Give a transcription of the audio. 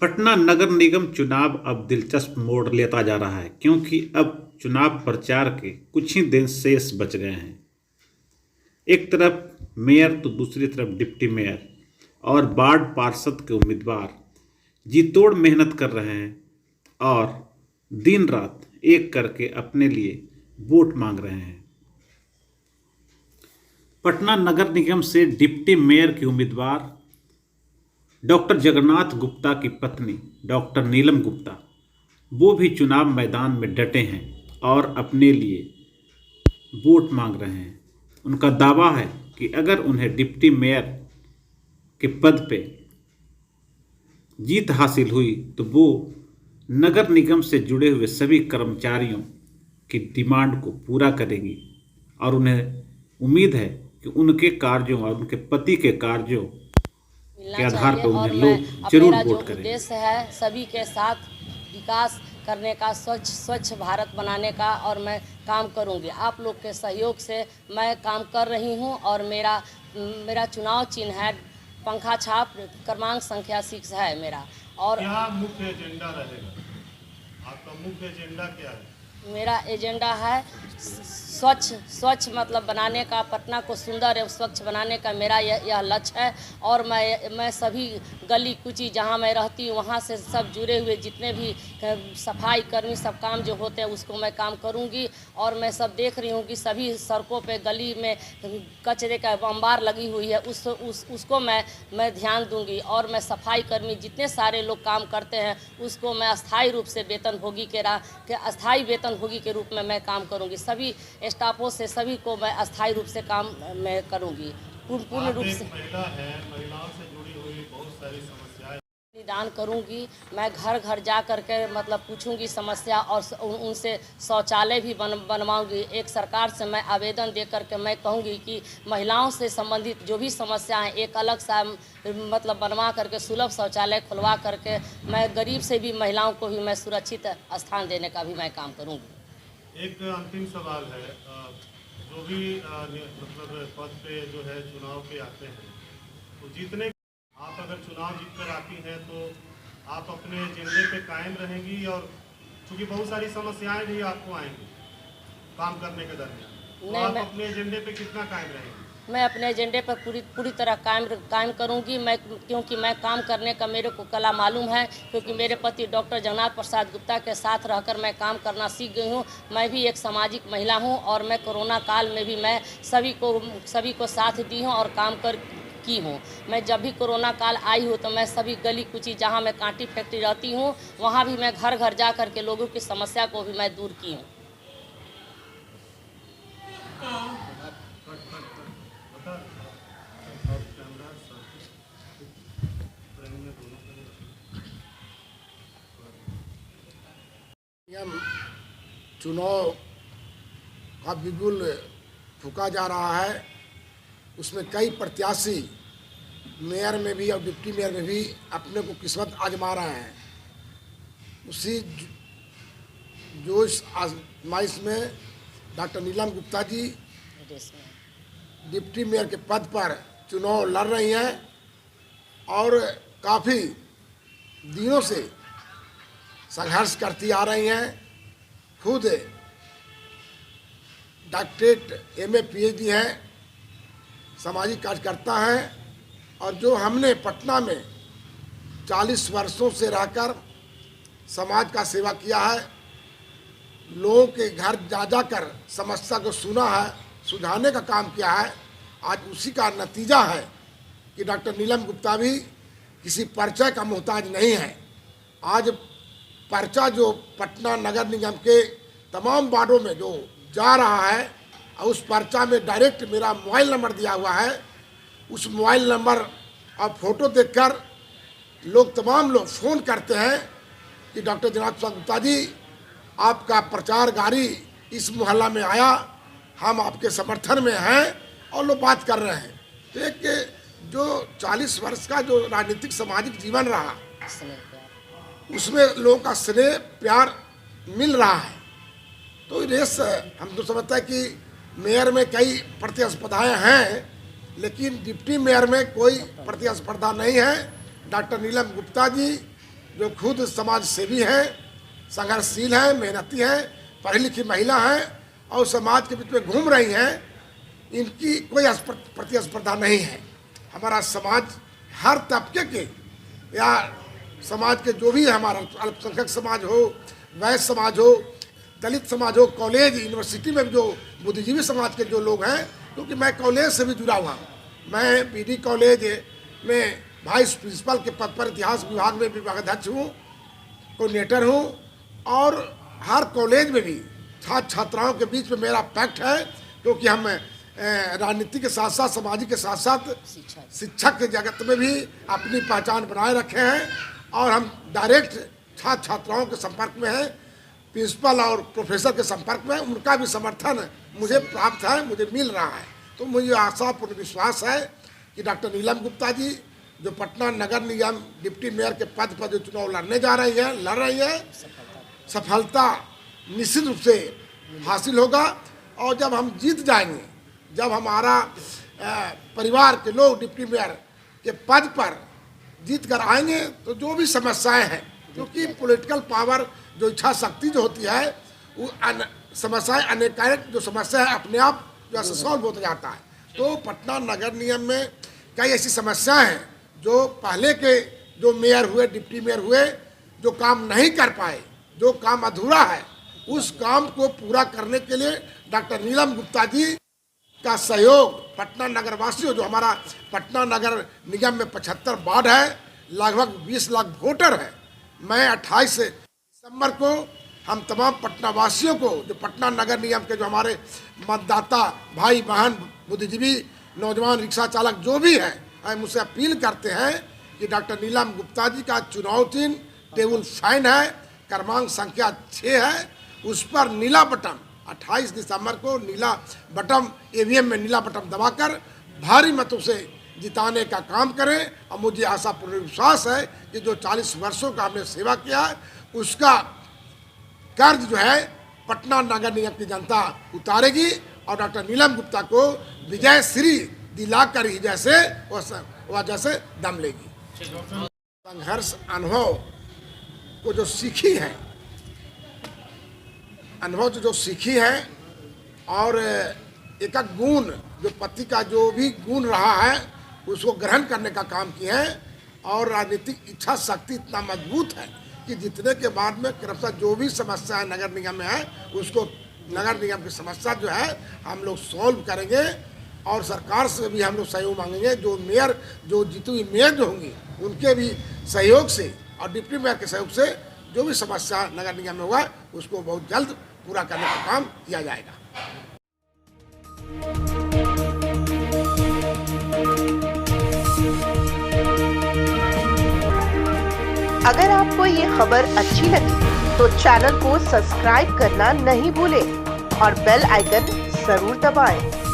पटना नगर निगम चुनाव अब दिलचस्प मोड़ लेता जा रहा है क्योंकि अब चुनाव प्रचार के कुछ ही दिन शेष बच गए हैं। एक तरफ मेयर तो दूसरी तरफ डिप्टी मेयर और वार्ड पार्षद के उम्मीदवार जी तोड़ मेहनत कर रहे हैं और दिन रात एक करके अपने लिए वोट मांग रहे हैं। पटना नगर निगम से डिप्टी मेयर की उम्मीदवार डॉक्टर जगन्नाथ गुप्ता की पत्नी डॉक्टर नीलम गुप्ता वो भी चुनाव मैदान में डटे हैं और अपने लिए वोट मांग रहे हैं। उनका दावा है कि अगर उन्हें डिप्टी मेयर के पद पे जीत हासिल हुई तो वो नगर निगम से जुड़े हुए सभी कर्मचारियों की डिमांड को पूरा करेंगी और उन्हें उम्मीद है कि उनके कार्यों और उनके पति के कार्यों के मिलना आधार चाहिए पर और उन्हें मैं लोग जरूर मेरा जो वोट करेंगे। उद्देश्य है सभी के साथ विकास करने का, स्वच्छ भारत बनाने का, और मैं काम करूंगी। आप लोग के सहयोग से मैं काम कर रही हूं और मेरा मेरा चुनाव चिन्ह है पंखा छाप, क्रमांक संख्या 6 है मेरा। और क्या मुख्य एजेंडा रहेगा? आपका मुख्य एजेंडा क्या है? मेरा एजेंडा है स्वच्छ मतलब बनाने का, पटना को सुंदर एवं स्वच्छ बनाने का मेरा यह लक्ष्य है। और मैं सभी गली कुची जहाँ मैं रहती हूँ वहाँ से सब जुड़े हुए जितने भी सफाई कर्मी सब काम जो होते हैं उसको मैं काम करूँगी। और मैं सब देख रही हूँ कि सभी सड़कों पे गली में कचरे का अंबार लगी हुई है, उसको मैं ध्यान दूंगी। और मैं सफाई कर्मी जितने सारे लोग काम करते हैं उसको मैं अस्थायी रूप से वेतनभोगी के अस्थायी वेतनभोगी के रूप में मैं काम करूंगी। सभी स्टाफों से सभी को मैं अस्थायी रूप से काम मैं करूंगी। पूर्ण रूप से महिला है, महिलाओं से जुड़ी हुई बहुत सारी समस्याएं निदान करूंगी। मैं घर घर जा करके मतलब पूछूंगी समस्या और उनसे शौचालय भी बनवाऊंगी। एक सरकार से मैं आवेदन दे करके मैं कहूंगी कि महिलाओं से संबंधित जो भी समस्या है एक अलग सा मतलब बनवा करके सुलभ शौचालय खुलवा करके मैं गरीब से भी महिलाओं को भी मैं सुरक्षित स्थान देने का भी मैं काम करूंगी। एक अंतिम सवाल है, जो भी मतलब पद पे जो है चुनाव पे आते हैं तो जीतने आप अगर चुनाव जीत कर आती हैं तो आप अपने एजेंडे पे कायम रहेंगी, और क्योंकि बहुत सारी समस्याएं भी आपको आएंगी काम करने के दरमियान, तो आप अपने एजेंडे पे कितना कायम रहेंगी? मैं अपने एजेंडे पर पूरी तरह कायम करूंगी। क्योंकि मैं काम करने का मेरे को कला मालूम है, क्योंकि मेरे पति डॉक्टर जगन्नाथ प्रसाद गुप्ता के साथ रहकर मैं काम करना सीख गई हूं। मैं भी एक सामाजिक महिला हूं और मैं कोरोना काल में भी मैं सभी को साथ दी हूं और काम कर की हूँ। मैं जब भी कोरोना काल आई हूँ तो मैं सभी गली कुची जहाँ मैं कांटी फैक्ट्री रहती हूँ वहाँ भी मैं घर घर जा कर के लोगों की समस्या को भी मैं दूर की हूँ। चुनाव का बिगुल फूका जा रहा है, उसमें कई प्रत्याशी मेयर में भी और डिप्टी मेयर में भी अपने को किस्मत आजमा रहे हैं। उसी जोश आजमाइश में डॉक्टर नीलम गुप्ता जी डिप्टी मेयर के पद पर चुनाव लड़ रही हैं और काफ़ी दिनों से संघर्ष करती आ रही हैं। खुद डॉक्टरेट एमए पीएचडी हैं, सामाजिक कार्यकर्ता हैं, और जो हमने पटना में 40 वर्षों से रहकर समाज का सेवा किया है, लोगों के घर जा जाकर समस्या को सुना है, सुझाने का काम किया है। आज उसी का नतीजा है कि डॉक्टर नीलम गुप्ता भी किसी परिचय का मोहताज नहीं है। आज पर्चा जो पटना नगर निगम के तमाम वार्डों में जो जा रहा है और उस पर्चा में डायरेक्ट मेरा मोबाइल नंबर दिया हुआ है। उस मोबाइल नंबर और फोटो देखकर तमाम लोग फ़ोन करते हैं कि डॉक्टर जगन्नाथ गुप्ता जी आपका प्रचार गाड़ी इस मोहल्ला में आया, हम आपके समर्थन में हैं, और लोग बात कर रहे हैं। तो एक जो 40 वर्ष का जो राजनीतिक सामाजिक जीवन रहा उसमें लोगों का स्नेह प्यार मिल रहा है। तो रेस हम तो समझते हैं कि मेयर में कई प्रतिस्पर्धाएं हैं, लेकिन डिप्टी मेयर में कोई प्रतिस्पर्धा नहीं है। डॉक्टर नीलम गुप्ता जी जो खुद समाज सेवी हैं, संघर्षशील हैं, मेहनती हैं, पढ़ी लिखी महिला हैं और समाज के बीच में घूम रही हैं, इनकी कोई प्रतिस्पर्धा नहीं है। हमारा समाज हर तबके के या समाज के जो भी है, हमारा अल्पसंख्यक समाज हो, वैश्य समाज हो, दलित समाज हो, कॉलेज यूनिवर्सिटी में जो बुद्धिजीवी समाज के जो लोग हैं, क्योंकि मैं कॉलेज से भी जुड़ा हुआ हूँ। मैं बीडी कॉलेज में वाइस प्रिंसिपल के पद पर इतिहास विभाग में विभागाध्यक्ष हूँ, कोऑर्डिनेटर हूँ और हर कॉलेज में भी छात्र छात्राओं के बीच में मेरा पैक्ट है, क्योंकि हम राजनीति के साथ साथ सामाजिक के साथ साथ शिक्षक के जगत में भी अपनी पहचान बनाए रखे हैं और हम डायरेक्ट छात्र छात्राओं के संपर्क में हैं, प्रिंसिपल और प्रोफेसर के संपर्क में। उनका भी समर्थन मुझे प्राप्त है, मुझे मिल रहा है। तो मुझे आशा पूर्ण विश्वास है कि डॉक्टर नीलम गुप्ता जी जो पटना नगर निगम डिप्टी मेयर के पद पर जो चुनाव लड़ रही है, सफलता निश्चित रूप से हासिल होगा। और जब हम जीत जाएंगे, जब हमारा परिवार के लोग डिप्टी मेयर के पद पर जीत कर आएंगे, तो जो भी समस्याएं हैं, क्योंकि पॉलिटिकल पावर जो इच्छा शक्ति जो होती है, वो समस्याएं अनेकानेक जो समस्या है अपने आप जो है सॉल्व होता जाता है। तो पटना नगर निगम में कई ऐसी समस्याएं हैं जो पहले के जो मेयर हुए, डिप्टी मेयर हुए, जो काम नहीं कर पाए, जो काम अधूरा है, उस काम को पूरा करने के लिए डॉक्टर नीलम गुप्ता जी का सहयोग पटना नगर वासियों, जो हमारा पटना नगर निगम में 75 वार्ड है, लगभग 20 लाख वोटर है। मैं 28 दिसंबर को हम तमाम पटना वासियों को, जो पटना नगर निगम के जो हमारे मतदाता भाई बहन, बुद्धिजीवी, नौजवान, रिक्शा चालक जो भी है, हम मुझसे अपील करते हैं कि डॉक्टर नीलम गुप्ता जी का चुनाव चिन्ह टेबल फैन है, क्रमांक संख्या 6 है, उस पर नीला बटन 28 दिसंबर को नीला बटन ईवीएम में नीला बटन दबाकर भारी मतों से जिताने का काम करें। और मुझे आशा पूर्ण विश्वास है कि जो 40 वर्षों का हमने सेवा किया है, उसका कर्ज जो है पटना नगर निगम की जनता उतारेगी और डॉक्टर नीलम गुप्ता को विजय श्री दिलाकर ही जैसे वह जैसे दम लेगी। संघर्ष अनुभव को जो सीखी है, अनुभव जो सीखी है और एक गुण जो पति का जो भी गुण रहा है उसको ग्रहण करने का काम किया है। और राजनीतिक इच्छा शक्ति इतना मजबूत है कि जितने के बाद में करप्शन जो भी समस्या है नगर निगम में है, उसको नगर निगम की समस्या जो है हम लोग सॉल्व करेंगे और सरकार से भी हम लोग सहयोग मांगेंगे। जो मेयर, जो जीती हुई मेयर जो होंगी, उनके भी सहयोग से और डिप्टी मेयर के सहयोग से जो भी समस्या नगर निगम में होगा उसको बहुत जल्द पूरा करने का काम किया जाएगा। अगर आपको ये खबर अच्छी लगी तो चैनल को सब्सक्राइब करना नहीं भूलें और बेल आइकन जरूर दबाएं।